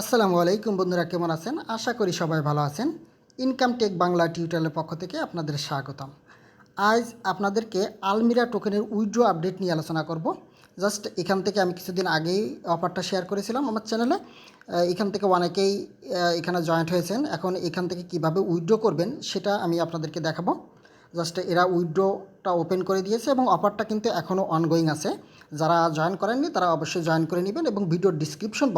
আসসালামু আলাইকুম বন্ধুরা, কেমন আছেন? আশা করি সবাই ভালো আছেন। ইনকাম টেক বাংলা টিউটোরিয়ালের পক্ষ থেকে আপনাদের স্বাগতম। আজ আপনাদেরকে আলমিরা টোকেনের উইথড্র আপডেট নিয়ে আলোচনা করব। জাস্ট এখান থেকে আমি কিছুদিন আগেই অফারটা শেয়ার করেছিলাম আমার চ্যানেলে। এখান থেকে অনেকেই এখানে জয়েন্ট হয়েছেন। এখন এখান থেকে কিভাবে উইথড্র করবেন সেটা আমি আপনাদেরকে দেখাবো। জাস্ট এরা উইথড্রটা ওপেন করে দিয়েছে এবং অফারটা কিন্তু এখনও অনগোয়িং আছে। যারা জয়েন করেননি তারা অবশ্যই জয়েন করে নেবেন এবং ভিডিওর ডিসক্রিপশন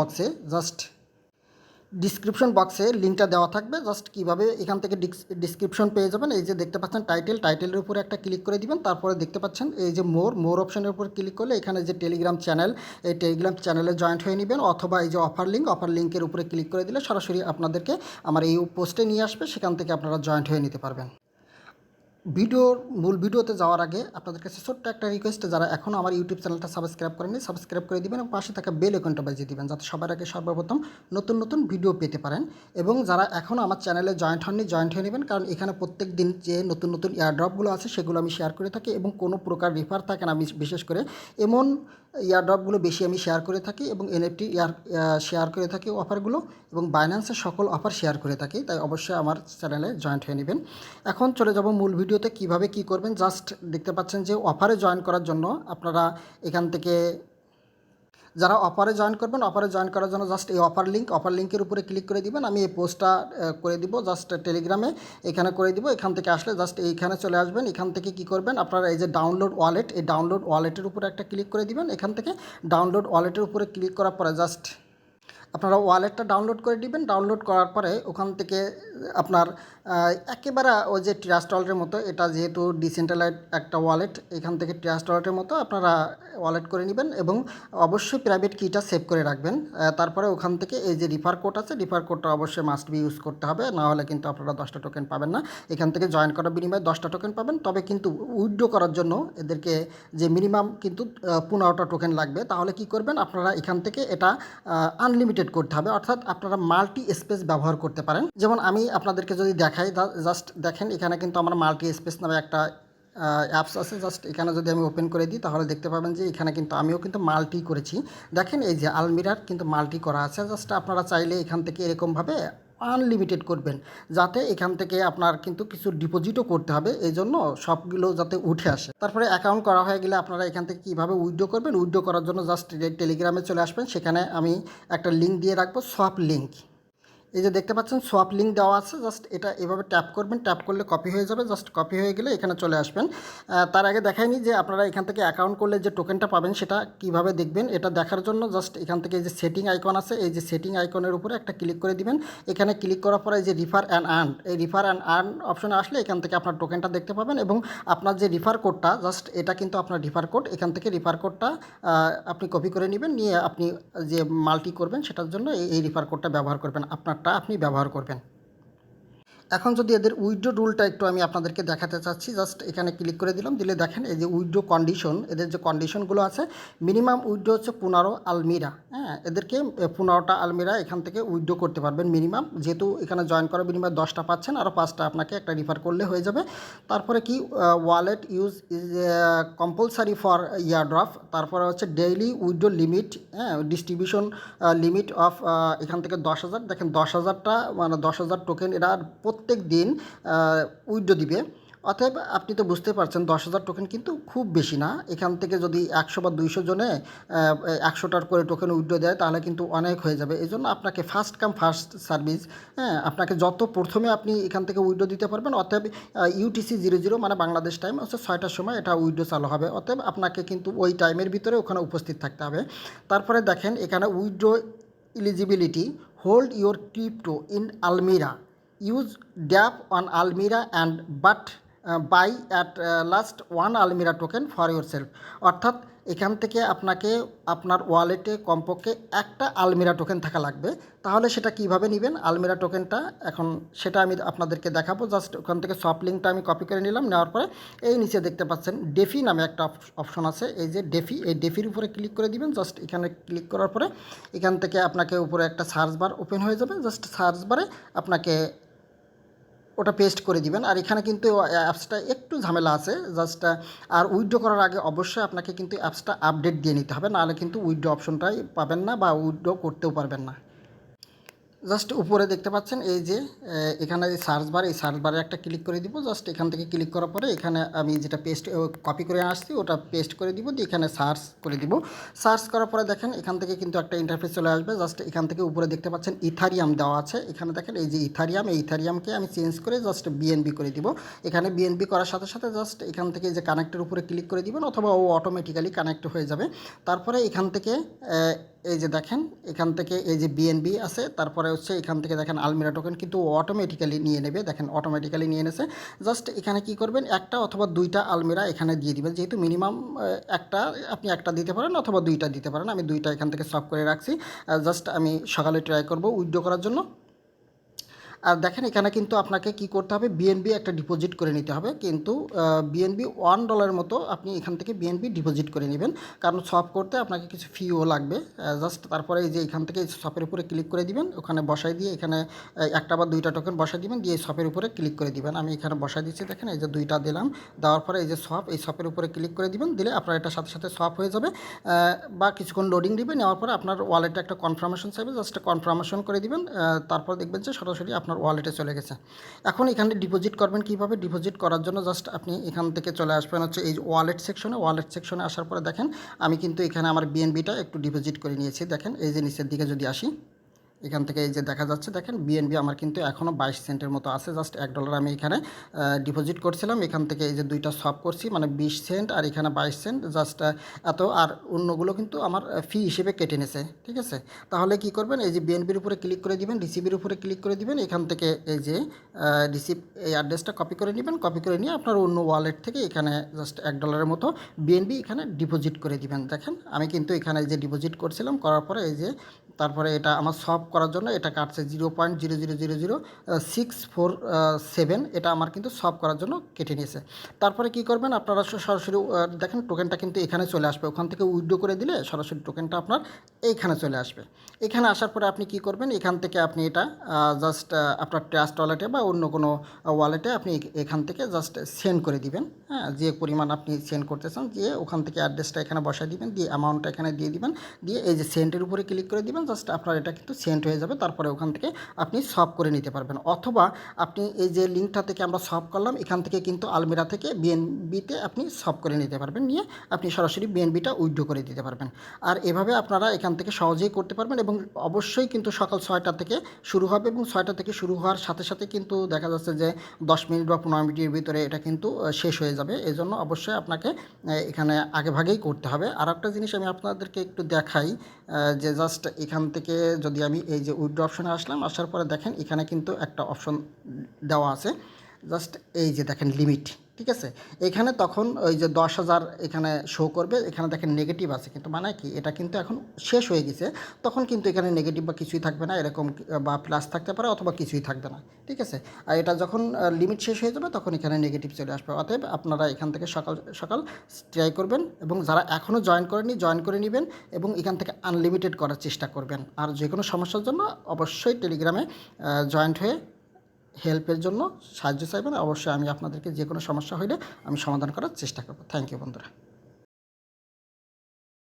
বক্সে লিঙ্কটা দেওয়া থাকবে। জাস্ট কীভাবে এখান থেকে ডিসক্রিপশন পেয়ে যাবেন, এই যে দেখতে পাচ্ছেন টাইটেলের উপরে একটা ক্লিক করে দিবেন। তারপরে দেখতে পাচ্ছেন এই যে মোর অপশনের উপর ক্লিক করলে এখানে যে টেলিগ্রাম চ্যানেল, এই টেলিগ্রাম চ্যানেলে জয়েন্ট হয়ে নেবেন, অথবা এই যে অফার লিঙ্কের উপরে ক্লিক করে দিলে সরাসরি আপনাদেরকে আমার এই পোস্টে নিয়ে আসবে, সেখান থেকে আপনারা জয়েন্ট হয়ে নিতে পারবেন। মূল ভিডিওতে যাওয়ার আগে আপনাদের কাছে ছোট্ট একটা রিকোয়েস্ট, যারা এখনও আমার ইউটিউব চ্যানেলটা সাবস্ক্রাইব করেননি সাবস্ক্রাইব করে দিবেন এবং পাশে থাকা বেল আইকনটা বাজিয়ে দিবেন, যাতে সবার আগে সর্বপ্রথম নতুন ভিডিও পেতে পারেন। এবং যারা এখনও আমার চ্যানেলে জয়েন্ট হয়ে নেবেন, কারণ এখানে প্রত্যেক দিন যে নতুন এয়ারড্রপগুলো আছে সেগুলো আমি শেয়ার করে থাকি এবং কোনো প্রকার রেফার থাকে না। আমি বিশেষ করে এমন এয়ারড্রপগুলো বেশি আমি শেয়ার করে থাকি এবং এনএফটি শেয়ার করে থাকি অফারগুলো, এবং বাইন্যান্সের সকল অফার শেয়ার করে থাকি। তাই অবশ্যই আমার চ্যানেলে জয়েন্ট হয়ে নেবেন। এখন চলে যাব মূল ভিডিওতে, কিভাবে কি করবেন। জাস্ট দেখতে পাচ্ছেন যে অফারে জয়েন করার জন্য আপনারা এখান থেকে, যারা অফারে জয়েন করবেন, অফারে জয়েন করার জন্য জাস্ট এই অফার লিঙ্কের উপরে ক্লিক করে দিবেন। আমি এই পোস্টটা করে দিব জাস্ট টেলিগ্রামে, এখানে করে দিব। এখান থেকে আসলে জাস্ট এইখানে চলে আসবেন। এখান থেকে কি করবেন, আপনারা এই যে ডাউনলোড ওয়ালেট, এই ডাউনলোড ওয়ালেটের উপরে একটা ক্লিক করে দিবেন। এখান থেকে ডাউনলোড ওয়ালেটের উপরে ক্লিক করার পরে জাস্ট আপনারা ওয়ালেটটা ডাউনলোড করে দিবেন। ডাউনলোড করার পরে ওখান থেকে আপনার একেবারে ওই যে ট্রাস্ট ওয়ালেটের মতো, এটা যেহেতু ডিসেন্ট্রালাইজড একটা ওয়ালেট, এখান থেকে ট্রাস্ট ওয়ালেটের মতো আপনারা ওয়ালেট করে নেবেন এবং অবশ্যই প্রাইভেট কিটা সেভ করে রাখবেন। তারপরে ওখান থেকে এই যে রিফার কোড আছে, রিফার কোডটা অবশ্যই মাস্ট বি ইউজ করতে হবে, না হলে কিন্তু আপনারা 10টা টোকেন পাবেন না। এখান থেকে জয়েন করার বিনিময়ে 10টা টোকেন পাবেন, তবে কিন্তু উইথড্র করার জন্য এদেরকে যে মিনিমাম কিন্তু 15টা টোকেন লাগবে। তাহলে কি করবেন, আপনারা এখান থেকে এটা আনলিমিটেড করতে হবে, অর্থাৎ আপনারা মাল্টি স্পেস ব্যবহার করতে পারেন। যেমন আমি আপনাদেরকে যদি দেখাই, জাস্ট দেখেন এখানে কিন্তু আমার মাল্টি স্পেস নামে একটা অ্যাপস আছে। জাস্ট এখানে যদি আমি ওপেন করে দিই তাহলে দেখতে পাবেন যে এখানে কিন্তু আমিও কিন্তু মাল্টি করেছি। দেখেন এই যে আলমিরার কিন্তু মাল্টি করা আছে। জাস্ট আপনারা চাইলে এখান থেকে এরকমভাবে আনলিমিটেড করবেন, যাতে এখান থেকে আপনার কিন্তু কিছু ডিপোজিটও করতে হবে, এই জন্য সবগুলো যাতে উঠে আসে। তারপরে অ্যাকাউন্ট করা হয়ে গেলে আপনারা এখান থেকে কীভাবে উইথড্র করবেন, উইথড্র করার জন্য জাস্ট টেলিগ্রামে চলে আসবেন। সেখানে আমি একটা লিঙ্ক দিয়ে রাখবো, সোয়াপ লিঙ্ক। এই যে দেখতে পাচ্ছেন সোয়াপ লিঙ্ক দেওয়া আছে। জাস্ট এটা এভাবে ট্যাপ করবেন, ট্যাপ করলে কপি হয়ে যাবে। জাস্ট কপি হয়ে গেলে এখানে চলে আসবেন। তার আগে দেখাইনি যে আপনারা এখান থেকে অ্যাকাউন্ট করলে যে টোকেনটা পাবেন সেটা কিভাবে দেখবেন। এটা দেখার জন্য জাস্ট এখান থেকে এই যে সেটিং আইকন আছে, এই যে সেটিং আইকনের উপরে একটা ক্লিক করে দিবেন। এখানে ক্লিক করার পরে এই যে রিফার অ্যান্ড আর্ন, এই রিফার অ্যান্ড আর্ন অপশনে আসলে এখান থেকে আপনার টোকেনটা দেখতে পাবেন এবং আপনার যে রিফার কোডটা, জাস্ট এটা কিন্তু আপনার রিফার কোড। এখান থেকে রিফার কোডটা আপনি কপি করে নেবেন, নিয়ে আপনি যে মাল্টি করবেন সেটার জন্য এই রিফার কোডটা ব্যবহার করবেন, আপনারটা আপনি ব্যবহার করবেন। এখন যদি এদের উইথড্র রুলটা একটু আমি আপনাদেরকে দেখাতে চাচ্ছি, জাস্ট এখানে ক্লিক করে দিলাম। দিলে দেখেন এই যে উইথড্র কন্ডিশন, এদের যে কন্ডিশনগুলো আছে, মিনিমাম উইথড্র হচ্ছে 15 আলমিরা। হ্যাঁ, এদেরকে 15টা আলমিরা এখান থেকে উইথড্র করতে পারবেন মিনিমাম। যেহেতু এখানে জয়েন করার বিনিময়ে 10টা পাচ্ছেন, আরও 5টা আপনাকে একটা রিফার করলে হয়ে যাবে। তারপরে কি, wallet use is compulsory for airdrop. তারপরে হচ্ছে ডেইলি উইথড্র লিমিট, হ্যাঁ, ডিস্ট্রিবিউশন লিমিট অফ এখান থেকে 10,000। দেখেন 10,000টা মানে 10,000 টোকেন এরা প্রত্যেক দিন উইথড্র দিবে। অতএব আপনি তো বুঝতে পারছেন 10,000 টোকেন কিন্তু খুব বেশি না। এখান থেকে যদি 100 বা 200 জনে 100টার করে টোকেন উইথড্র দেয় তাহলে কিন্তু অনেক হয়ে যাবে। এই জন্য আপনাকে ফার্স্ট কাম ফার্স্ট সার্ভিস, হ্যাঁ, আপনাকে যত প্রথমে আপনি এখান থেকে উইথড্র দিতে পারবেন। অতএব UTC 00 মানে বাংলাদেশ টাইম হচ্ছে 6টার সময় এটা উইথড্র চালু হবে। অতএব আপনাকে কিন্তু ওই টাইমের ভিতরে ওখানে উপস্থিত থাকতে হবে। তারপরে দেখেন এখানে withdraw eligibility, hold your crypto in আলমিরা, use dApp on Almira and but buy at last one Almira token for yourself। অর্থাৎ এখান থেকে আপনাকে আপনার ওয়ালেটে কমপক্ষে একটা আলমিরা টোকেন থাকা লাগবে। তাহলে সেটা কিভাবে নেবেন আলমিরা টোকেনটা, এখন সেটা আমি আপনাদেরকে দেখাবো। জাস্ট ওখান থেকে সফট লিঙ্কটা আমি কপি করে নিলাম। নেওয়ার পরে এই নিচে দেখতে পাচ্ছেন ডেফি নামে একটা অপশন আছে, এই যে ডেফি, এই ডেফির উপরে ক্লিক করে দিবেন। জাস্ট এখানে ক্লিক করার পরে এখান থেকে আপনাকে উপরে একটা সার্চ বার ওপেন হয়ে যাবে। জাস্ট সার্চ বারে আপনাকে ওটা পেস্ট করে দিবেন। আর এখানে কিন্তু অ্যাপসটা একটু ঝামেলা আছে। জাস্ট আর উইথড্র করার আগে অবশ্যই আপনাকে কিন্তু অ্যাপসটা আপডেট দিয়ে নিতে হবে, নাহলে কিন্তু উইথড্র অপশনটাই পাবেন না বা উইথড্র করতেও পারবেন না। জাস্ট উপরে দেখতে পাচ্ছেন এই যে এখানে সার্চ বার, এই সার্চ বারে একটা ক্লিক করে দিব। জাস্ট এখান থেকে ক্লিক করার পরে এখানে আমি যেটা পেস্ট কপি করে আসছি ওটা পেস্ট করে দিব, দিয়ে এখানে সার্চ করে দিব। সার্চ করার পরে দেখেন এখান থেকে কিন্তু একটা ইন্টারফেস চলে আসবে। জাস্ট এখান থেকে উপরে দেখতে পাচ্ছেন ইথারিয়াম দেওয়া আছে, এখানে দেখেন এই যে ইথারিয়াম, এই ইথারিয়ামকে আমি চেঞ্জ করে জাস্ট বিএনবি করে দিব। এখানে বিএনবি করার সাথে সাথে জাস্ট এখান থেকে যে কানেক্টের উপরে ক্লিক করে দিবেন, অথবা ও অটোমেটিক্যালি কানেক্ট হয়ে যাবে। তারপরে এখান থেকে এই যে দেখেন এখান থেকে এই যে বিএনবি আছে, তারপরে হচ্ছে এখান থেকে দেখেন আলমিরা টোকেন কিন্তু অটোমেটিক্যালি নিয়ে নেবে। দেখেন অটোমেটিক্যালি নিয়ে এনেছে। জাস্ট এখানে কি করবেন, একটা অথবা দুইটা আলমিরা এখানে দিয়ে দিবেন, যেহেতু মিনিমাম একটা, আপনি একটা দিতে পারেন অথবা দুইটা দিতে পারেন। আমি দুইটা এখান থেকে সব করে রাখছি। জাস্ট আমি সকালে ট্রাই করব উইথড্র করার জন্য। আর দেখেন এখানে কিন্তু আপনাকে কি করতে হবে, বিএনবি একটা ডিপোজিট করে নিতে হবে। কিন্তু বিএনবি $1 মতো আপনি এখান থেকে বিএনবি ডিপোজিট করে নেবেন, কারণ সব করতে আপনাকে কিছু ফিও লাগবে। জাস্ট তারপরে এই যে এখান থেকে শপের উপরে ক্লিক করে দিবেন, ওখানে বসাই দিয়ে এখানে একটা বা দুইটা টোকেন বসাই দিবেন, দিয়ে শপের উপরে ক্লিক করে দিবেন। আমি এখানে বসাই দিচ্ছি, দেখেন এই যে দুইটা দিলাম, দেওয়ার পরে এই যে শপ, এই শপের উপরে ক্লিক করে দিবেন, দিলে আপনার এটা সাথে সাথে শপ হয়ে যাবে। বা কিছুক্ষণ লোডিং দিবে, নেওয়ার পরে আপনার ওয়ালেটে একটা কনফার্মেশন চাইবে, জাস্ট কনফার্মেশন করে দিবেন। তারপর দেখবেন যে সরাসরি আপনার ওয়ালেটে চলে গেছে। এখন এখানে ডিপোজিট করবেন কীভাবে, ডিপোজিট করার জন্য জাস্ট আপনি এখান থেকে চলে আসবেন হচ্ছে এই ওয়ালেট সেকশনে। ওয়ালেট সেকশনে আসার পরে দেখেন আমি কিন্তু এখানে আমার বিএনবিটা একটু ডিপোজিট করে নিয়েছি। দেখেন এই যে নিচের দিকে যদি আসি, এখান থেকে এই যে দেখা যাচ্ছে, দেখেন বিএনবি আমার কিন্তু এখনও 22 সেন্টের মতো আছে। জাস্ট $1 আমি এখানে ডিপোজিট করছিলাম, এখান থেকে এই যে দুইটা সব করছি, মানে 20 সেন্ট আর এখানে 22 সেন্ট, জাস্ট এত। আর অন্যগুলো কিন্তু আমার ফি হিসেবে কেটে নিছে, ঠিক আছে। তাহলে কি করবেন, এই যে বিএনবির উপরে ক্লিক করে দিবেন, রিসিভির উপরে ক্লিক করে দিবেন, এখান থেকে এই যে রিসিভ এই অ্যাড্রেসটা কপি করে নেবেন, কপি করে নিয়ে আপনার অন্য ওয়ালেট থেকে এখানে জাস্ট $1 মতো বিএনবি এখানে ডিপোজিট করে দিবেন। দেখেন আমি কিন্তু এখানে যে ডিপোজিট করছিলাম, করার পরে এই যে তারপরে এটা আমার সব করার জন্য এটা কাটছে 0.0000647, এটা আমার কিন্তু সব করার জন্য কেটে নিয়েছে। তারপরে কি করবেন, আপনারা সরাসরি দেখেন টোকেনটা কিন্তু এখানে চলে আসবে। ওখান থেকে উইথড্র করে দিলে সরাসরি টোকেনটা আপনার এইখানে চলে আসবে। এখানে আসার পরে আপনি কি করবেন, এখান থেকে আপনি এটা জাস্ট আপনার ট্রাস্ট ওয়ালেটে বা অন্য কোনো ওয়ালেটে আপনি এখান থেকে জাস্ট সেন্ড করে দিবেন। হ্যাঁ, যে পরিমাণ আপনি সেন্ড করতে চান, দিয়ে ওখান থেকে অ্যাড্রেসটা এখানে বসায় দিবেন, দিয়ে অ্যামাউন্টটা এখানে দিয়ে দিবেন, দিয়ে এই যে সেন্টের উপরে ক্লিক করে দিবেন। জাস্ট আপনার এটা কিন্তু সেন্ড হয়ে যাবে। তারপরে ওখান থেকে আপনি সব করে নিতে পারবেন, অথবা আপনি এই যে লিঙ্কটা থেকে আমরা সব করলাম, এখান থেকে কিন্তু আলমিরা থেকে বিএনবিতে আপনি সব করে নিতে পারবেন, নিয়ে আপনি সরাসরি বিএনবিটা উইথড্র করে দিতে পারবেন। আর এভাবে আপনারা এখান থেকে সহজেই করতে পারবেন। এবং অবশ্যই কিন্তু সকাল 6টা থেকে শুরু হবে, এবং 6টা থেকে শুরু হওয়ার সাথে সাথে কিন্তু দেখা যাচ্ছে যে 10 মিনিট বা 15 মিনিটের ভিতরে এটা কিন্তু শেষ হয়ে যাবে। এই জন্য অবশ্যই আপনাকে এখানে আগেভাগেই করতে হবে। আর একটা জিনিস আমি আপনাদেরকে একটু দেখাই, যে জাস্ট এখান থেকে যদি আমি এই যে উইথড্র অপশনে আসলাম, আসার পরে দেখেন এখানে কিন্তু একটা অপশন দেওয়া আছে, জাস্ট এই যে দেখেন লিমিট, ঠিক আছে। এখানে তখন ওই যে 10,000 এখানে শো করবে, এখানে দেখেন নেগেটিভ আছে, কিন্তু মানে কি এটা কিন্তু এখন শেষ হয়ে গেছে। তখন কিন্তু এখানে নেগেটিভ বা কিছুই থাকবে না, এরকম বা প্লাস থাকতে পারে অথবা কিছুই থাকবে না, ঠিক আছে। আর এটা যখন লিমিট শেষ হয়ে যাবে তখন এখানে নেগেটিভ চলে আসবে। অতএব আপনারা এখান থেকে সকাল সকাল ট্রাই করবেন, এবং যারা এখনও জয়েন করেনি জয়েন করে নেবেন, এবং এখান থেকে আনলিমিটেড করার চেষ্টা করবেন। আর যে কোনো সমস্যার জন্য অবশ্যই টেলিগ্রামে জয়েন্ট হয়ে হেল্পের জন্য সাহায্য চাইবেন। অবশ্যই আমি আপনাদেরকে যে কোনো সমস্যা হলে আমি সমাধান করার চেষ্টা করব। থ্যাংক ইউ বন্ধুরা।